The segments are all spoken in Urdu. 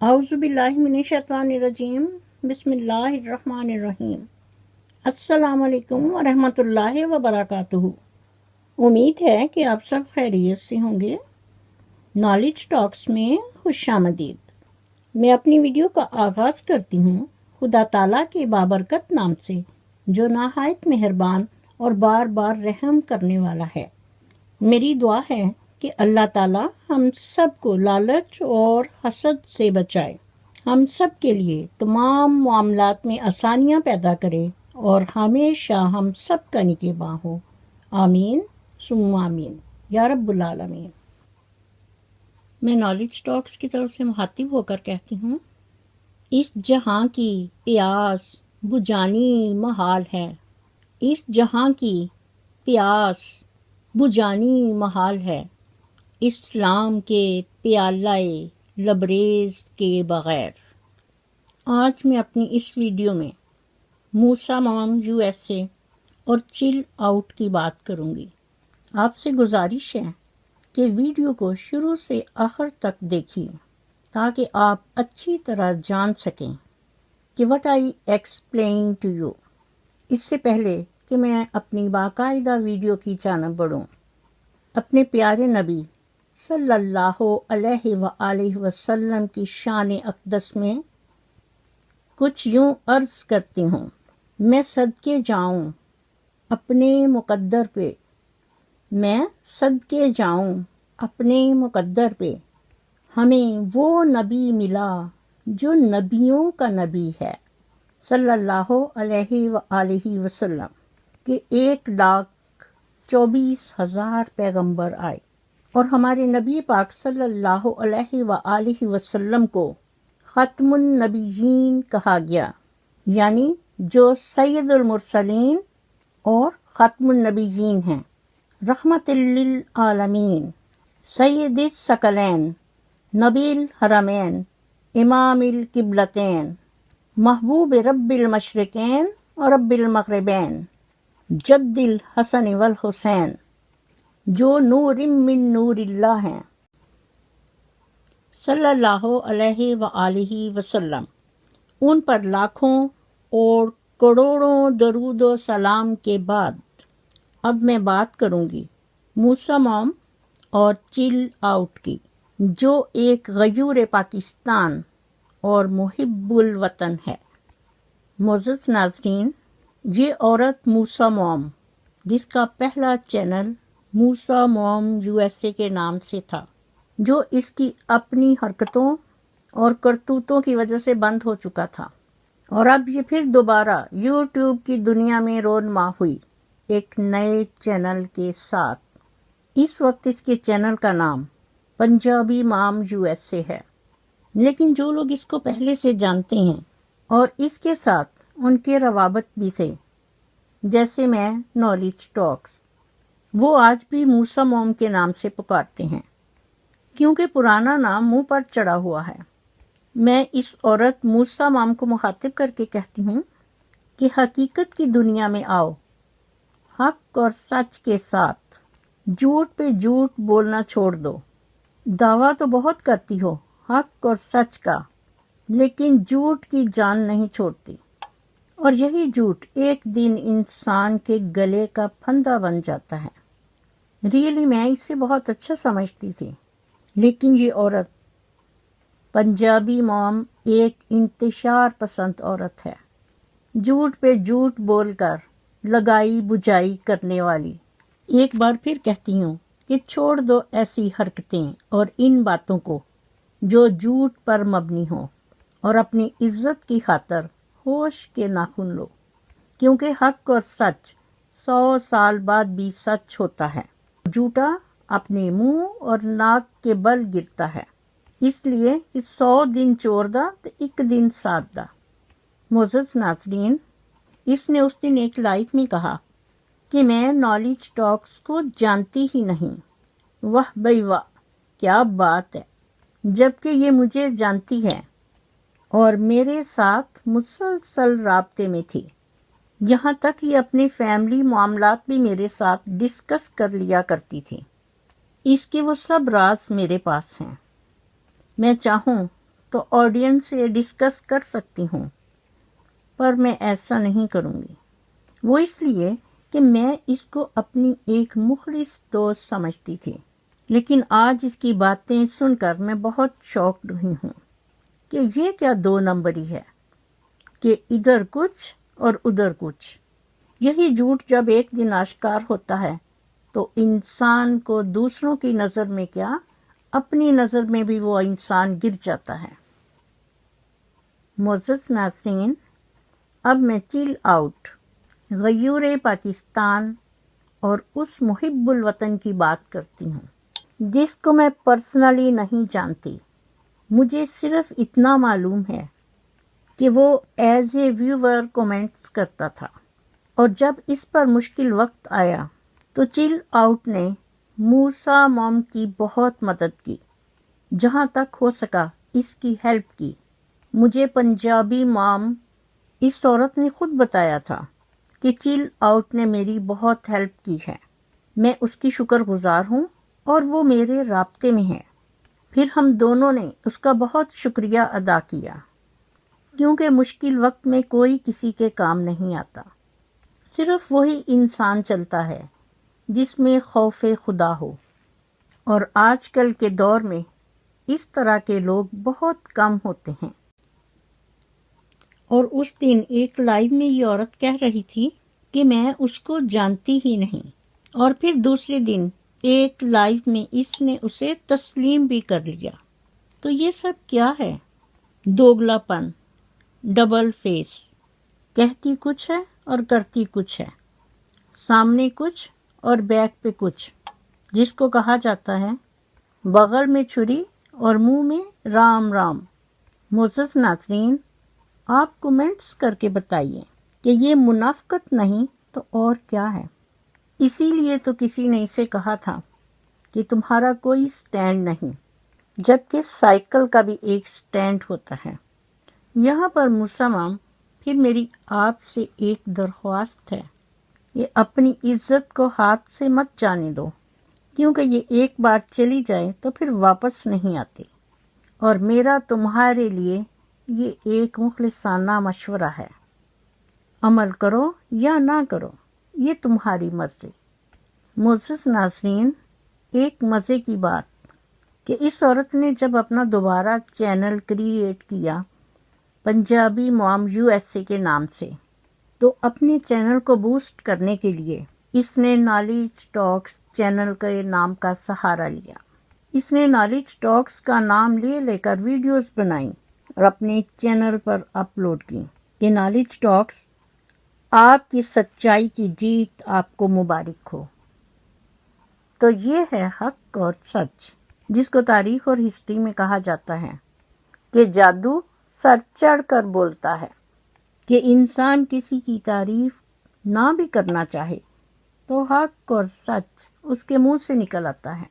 اعوذ باللہ من الشیطان الرجیم، بسم اللہ الرحمن الرحیم۔ السلام علیکم ورحمۃ اللہ وبرکاتہ۔ امید ہے کہ آپ سب خیریت سے ہوں گے۔ نالج ٹاکس میں خوش آمدید۔ میں اپنی ویڈیو کا آغاز کرتی ہوں خدا تعالیٰ کے بابرکت نام سے، جو نہایت مہربان اور بار بار رحم کرنے والا ہے۔ میری دعا ہے کہ اللہ تعالیٰ ہم سب کو لالچ اور حسد سے بچائے، ہم سب کے لیے تمام معاملات میں آسانیاں پیدا کرے اور ہمیشہ ہم سب کا نگہباں ہو۔ آمین ثم آمین یا رب العالمین۔ میں نالج ٹاکس کی طرف سے مخاطب ہو کر کہتی ہوں، اس جہاں کی پیاس بجھانی محال ہے، اس جہاں کی پیاس بجھانی محال ہے، اسلام کے پیالہ لبریز کے بغیر۔ آج میں اپنی اس ویڈیو میں موسیٰ مام USA اور چل آؤٹ کی بات کروں گی۔ آپ سے گزارش ہے کہ ویڈیو کو شروع سے آخر تک دیکھیے تاکہ آپ اچھی طرح جان سکیں کہ what I explain to you۔ اس سے پہلے کہ میں اپنی باقاعدہ ویڈیو کی جانب بڑھوں، اپنے پیارے نبی صلی اللہ علیہ وآلہ وسلم کی شان اقدس میں کچھ یوں عرض کرتی ہوں، میں صدقے جاؤں اپنے مقدر پہ، میں صدقے جاؤں اپنے مقدر پہ، ہمیں وہ نبی ملا جو نبیوں کا نبی ہے، صلی اللہ علیہ وآلہ وسلم کہ 1,24,000 پیغمبر آئے اور ہمارے نبی پاک صلی اللہ علیہ وآلہ وسلم کو ختم النبیین کہا گیا، یعنی جو سید المرسلین اور ختم النبیین ہیں، رحمت للعالمین، سید الثقلین، نبی الحرمین، امام القبلتین، محبوب رب المشرقین اور رب المغربین، جد الحسن والحسین، جو نور من نور اللہ ہیں، صلی اللہ علیہ وآلہ وسلم۔ ان پر لاکھوں اور کروڑوں درود و سلام کے بعد اب میں بات کروں گی موسیٰ مام اور چل آؤٹ کی، جو ایک غیور پاکستان اور محب الوطن ہے۔ معزز ناظرین، یہ عورت موسیٰ مام، جس کا پہلا چینل موسیٰ مام USA کے نام سے تھا، جو اس کی اپنی حرکتوں اور کرتوتوں کی وجہ سے بند ہو چکا تھا، اور اب یہ پھر دوبارہ YouTube کی دنیا میں رونما ہوئی ایک نئے چینل کے ساتھ۔ اس وقت اس کے چینل کا نام پنجابی مام USA ہے، لیکن جو لوگ اس کو پہلے سے جانتے ہیں اور اس کے ساتھ ان کے روابط بھی تھے، جیسے میں نالج ٹاکس، وہ آج بھی موسیٰ مام کے نام سے پکارتے ہیں، کیونکہ پرانا نام منہ پر چڑھا ہوا ہے۔ میں اس عورت موسیٰ مام کو مخاطب کر کے کہتی ہوں کہ حقیقت کی دنیا میں آؤ، حق اور سچ کے ساتھ، جھوٹ پہ جھوٹ بولنا چھوڑ دو۔ دعویٰ تو بہت کرتی ہو حق اور سچ کا، لیکن جھوٹ کی جان نہیں چھوڑتی، اور یہی جھوٹ ایک دن انسان کے گلے کا پھندا بن جاتا ہے۔ ریئلی میں اسے بہت اچھا سمجھتی تھی، لیکن یہ عورت پنجابی مام ایک انتشار پسند عورت ہے، جھوٹ پہ جھوٹ بول کر لگائی بجھائی کرنے والی۔ ایک بار پھر کہتی ہوں کہ چھوڑ دو ایسی حرکتیں اور ان باتوں کو جو جھوٹ پر مبنی ہوں، اور اپنی عزت کی خاطر ہوش کے ناخن لو، کیونکہ حق اور سچ 100 سال بعد بھی سچ ہوتا ہے۔ جھوٹا اپنے منہ اور ناک کے بل گرتا ہے، اس لیے کہ 100 دن چور دا تو ایک دن ساتھ دا۔ معزز ناظرین، اس نے اس دن ایک لائف میں کہا کہ میں نالج ٹاکس کو جانتی ہی نہیں۔ واہ بھائی واہ، کیا بات ہے، جبکہ یہ مجھے جانتی ہے اور میرے ساتھ مسلسل رابطے میں تھی، یہاں تک یہ اپنے فیملی معاملات بھی میرے ساتھ ڈسکس کر لیا کرتی تھی۔ اس کے وہ سب راز میرے پاس ہیں۔ میں چاہوں تو آڈینس سے ڈسکس کر سکتی ہوں، پر میں ایسا نہیں کروں گی۔ وہ اس لیے کہ میں اس کو اپنی ایک مخلص دوست سمجھتی تھی، لیکن آج اس کی باتیں سن کر میں بہت شاکڈ ہوئی ہوں کہ یہ کیا دو نمبری ہے کہ ادھر کچھ اور ادھر کچھ۔ یہی جھوٹ جب ایک دن آشکار ہوتا ہے تو انسان کو دوسروں کی نظر میں کیا، اپنی نظر میں بھی وہ انسان گر جاتا ہے۔ معزز ناظرین، اب میں چل آؤٹ، غیور پاکستان اور اس محب الوطن کی بات کرتی ہوں جس کو میں پرسنلی نہیں جانتی۔ مجھے صرف اتنا معلوم ہے کہ وہ ایز اے ویور کومنٹس کرتا تھا، اور جب اس پر مشکل وقت آیا تو چل آؤٹ نے موسیٰ موم کی بہت مدد کی، جہاں تک ہو سکا اس کی ہیلپ کی۔ مجھے پنجابی مام اس عورت نے خود بتایا تھا کہ چل آؤٹ نے میری بہت ہیلپ کی ہے، میں اس کی شکر گزار ہوں اور وہ میرے رابطے میں ہے۔ پھر ہم دونوں نے اس کا بہت شکریہ ادا کیا، کیونکہ مشکل وقت میں کوئی کسی کے کام نہیں آتا، صرف وہی انسان چلتا ہے جس میں خوف خدا ہو، اور آج کل کے دور میں اس طرح کے لوگ بہت کم ہوتے ہیں۔ اور اس دن ایک لائیو میں یہ عورت کہہ رہی تھی کہ میں اس کو جانتی ہی نہیں، اور پھر دوسرے دن ایک لائیو میں اس نے اسے تسلیم بھی کر لیا۔ تو یہ سب کیا ہے؟ دوگلا پن، ڈبل فیس، کہتی کچھ ہے اور کرتی کچھ ہے، سامنے کچھ اور بیک پہ کچھ، جس کو کہا جاتا ہے بغل میں چھری اور منہ میں رام رام۔ معزز ناظرین، آپ کومنٹس کر کے بتائیے کہ یہ منافقت نہیں تو اور کیا ہے؟ اسی لیے تو کسی نے اسے کہا تھا کہ تمہارا کوئی سٹینڈ نہیں، جبکہ سائیکل کا بھی ایک سٹینڈ ہوتا ہے۔ یہاں پر موسیٰ مام، پھر میری آپ سے ایک درخواست ہے کہ اپنی عزت کو ہاتھ سے مت جانے دو، کیونکہ یہ ایک بار چلی جائے تو پھر واپس نہیں آتی، اور میرا تمہارے لیے یہ ایک مخلصانہ مشورہ ہے، عمل کرو یا نہ کرو، یہ تمہاری مرضی۔ معزز ناظرین، ایک مزے کی بات کہ اس عورت نے جب اپنا دوبارہ چینل کریٹ کیا پنجابی موم USA کے نام سے، تو اپنے چینل کو بوسٹ کرنے کے لیے اس نے نالج ٹاکس چینل کے نام کا سہارا لیا۔ اس نے نالج ٹاکس کا نام لے کر ویڈیوز بنائیں اور اپنے چینل پر اپلوڈ کی کہ نالج ٹاکس، آپ کی سچائی کی جیت آپ کو مبارک ہو۔ تو یہ ہے حق اور سچ، جس کو تاریخ اور ہسٹری میں کہا جاتا ہے کہ جادو سر چڑھ کر بولتا ہے، کہ انسان کسی کی تعریف نہ بھی کرنا چاہے تو حق اور سچ اس کے منہ سے نکل آتا ہے۔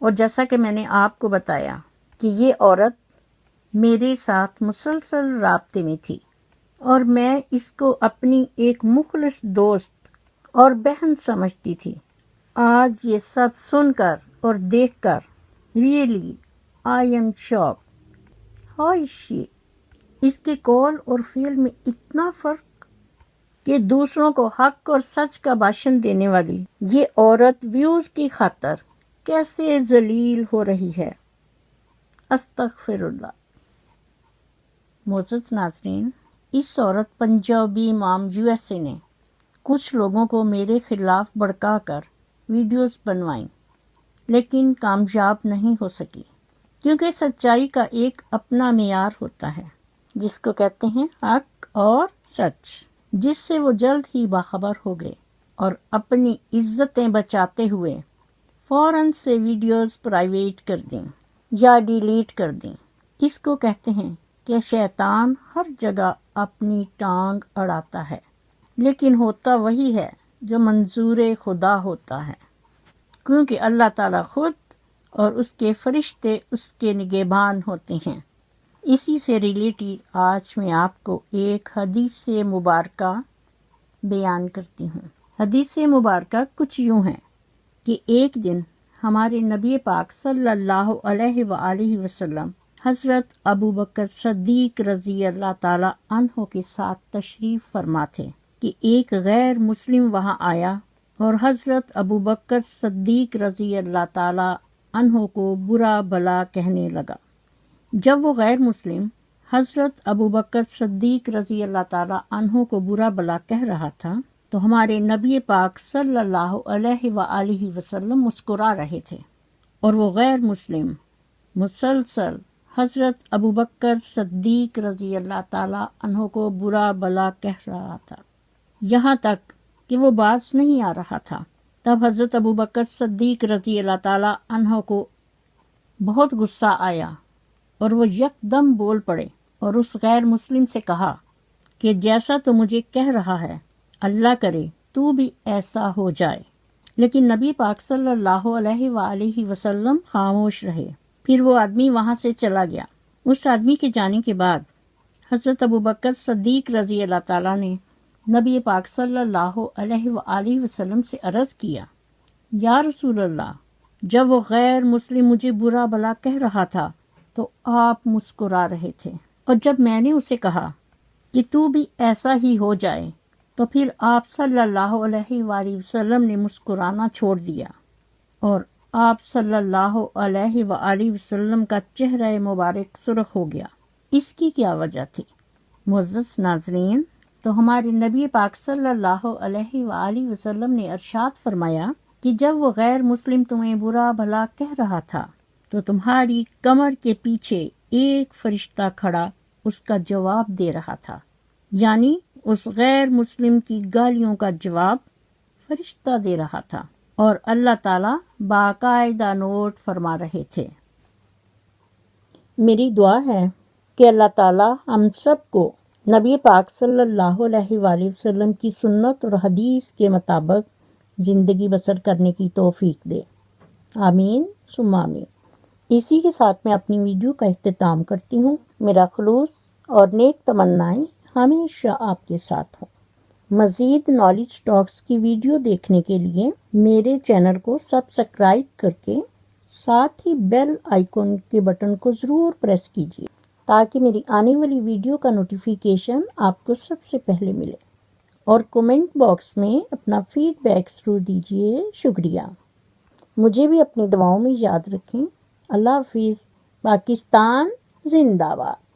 اور جیسا کہ میں نے آپ کو بتایا کہ یہ عورت میرے ساتھ مسلسل رابطے میں تھی، اور میں اس کو اپنی ایک مخلص دوست اور بہن سمجھتی تھی۔ آج یہ سب سن کر اور دیکھ کر ریئلی آئی ایم شاک۔ ہائی شی، اس کے قول اور فعل میں اتنا فرق کہ دوسروں کو حق اور سچ کا بھاشن دینے والی یہ عورت ویوز کی خاطر کیسے ذلیل ہو رہی ہے۔ استغفر اللہ۔ معزز ناظرین، اس عورت پنجابی مام USA نے کچھ لوگوں کو میرے خلاف بھڑکا کر ویڈیوز بنوائیں، لیکن کامیاب نہیں ہو سکی، کیونکہ سچائی کا ایک اپنا معیار ہوتا ہے جس کو کہتے ہیں حق اور سچ، جس سے وہ جلد ہی باخبر ہو گئے اور اپنی عزتیں بچاتے ہوئے فوراً سے ویڈیوز پرائیویٹ کر دیں یا ڈیلیٹ کر دیں۔ اس کو کہتے ہیں کہ شیطان ہر جگہ اپنی ٹانگ اڑاتا ہے، لیکن ہوتا وہی ہے جو منظور خدا ہوتا ہے، کیونکہ اللہ تعالیٰ خود اور اس کے فرشتے اس کے نگہبان ہوتے ہیں۔ اسی سے ریلیٹڈ آج میں آپ کو ایک حدیث مبارکہ بیان کرتی ہوں۔ حدیث مبارکہ کچھ یوں ہے کہ ایک دن ہمارے نبی پاک صلی اللہ علیہ وآلہ وسلم حضرت ابو بکر صدیق رضی اللہ تعالی عنہ کے ساتھ تشریف فرما تھے کہ ایک غیر مسلم وہاں آیا اور حضرت ابو بکر صدیق رضی اللہ تعالی عنہ کو برا بلا کہنے لگا۔ جب وہ غیر مسلم حضرت ابو بکر صدیق رضی اللہ تعالی عنہ کو برا بلا کہہ رہا تھا تو ہمارے نبی پاک صلی اللہ علیہ وآلہ وسلم مسکرا رہے تھے، اور وہ غیر مسلم مسلسل حضرت ابو بکر صدیق رضی اللہ تعالی عنہ کو برا بلا کہہ رہا تھا، یہاں تک کہ وہ باز نہیں آ رہا تھا۔ تب حضرت ابو بکر صدیق رضی اللہ تعالی عنہ کو بہت غصہ آیا اور وہ یکدم بول پڑے اور اس غیر مسلم سے کہا کہ جیسا تو مجھے کہہ رہا ہے اللہ کرے تو بھی ایسا ہو جائے، لیکن نبی پاک صلی اللہ علیہ وآلہ وسلم خاموش رہے۔ پھر وہ آدمی وہاں سے چلا گیا۔ اس آدمی کے جانے کے بعد حضرت ابو بکر صدیق رضی اللہ تعالیٰ نے نبی پاک صلی اللہ علیہ وآلہ وسلم سے عرض کیا، یا رسول اللہ، جب وہ غیر مسلم مجھے برا بلا کہہ رہا تھا تو آپ مسکرا رہے تھے، اور جب میں نے اسے کہا کہ تو بھی ایسا ہی ہو جائے تو پھر آپ صلی اللہ علیہ وآلہ وسلم نے مسکرانا چھوڑ دیا، اور آپ صلی اللہ علیہ وآلہ وسلم کا چہرہ مبارک سرخ ہو گیا۔ اس کی کیا وجہ تھی؟ معزز ناظرین، تو ہمارے نبی پاک صلی اللہ علیہ وآلہ وسلم نے ارشاد فرمایا کہ جب وہ غیر مسلم تمہیں برا بھلا کہہ رہا تھا تو تمہاری کمر کے پیچھے ایک فرشتہ کھڑا اس کا جواب دے رہا تھا، یعنی اس غیر مسلم کی گالیوں کا جواب فرشتہ دے رہا تھا، اور اللہ تعالیٰ باقاعدہ نوٹ فرما رہے تھے۔ میری دعا ہے کہ اللہ تعالیٰ ہم سب کو نبی پاک صلی اللہ علیہ وآلہ وسلم کی سنت اور حدیث کے مطابق زندگی بسر کرنے کی توفیق دے، آمین ثم آمین۔ اسی کے ساتھ میں اپنی ویڈیو کا اختتام کرتی ہوں۔ میرا خلوص اور نیک تمنائیں ہمیشہ آپ کے ساتھ ہوں۔ مزید نالج ٹاکس کی ویڈیو دیکھنے کے لیے میرے چینل کو سبسکرائب کر کے ساتھ ہی بیل آئیکن کے بٹن کو ضرور پریس کیجیے تاکہ میری آنے والی ویڈیو کا نوٹیفیکیشن آپ کو سب سے پہلے ملے، اور کومنٹ باکس میں اپنا فیڈ بیک ضرور دیجیے۔ شکریہ۔ مجھے بھی اپنی دعاؤں میں یاد رکھیں۔ اللہ حافظ۔ پاکستان زندہ باد۔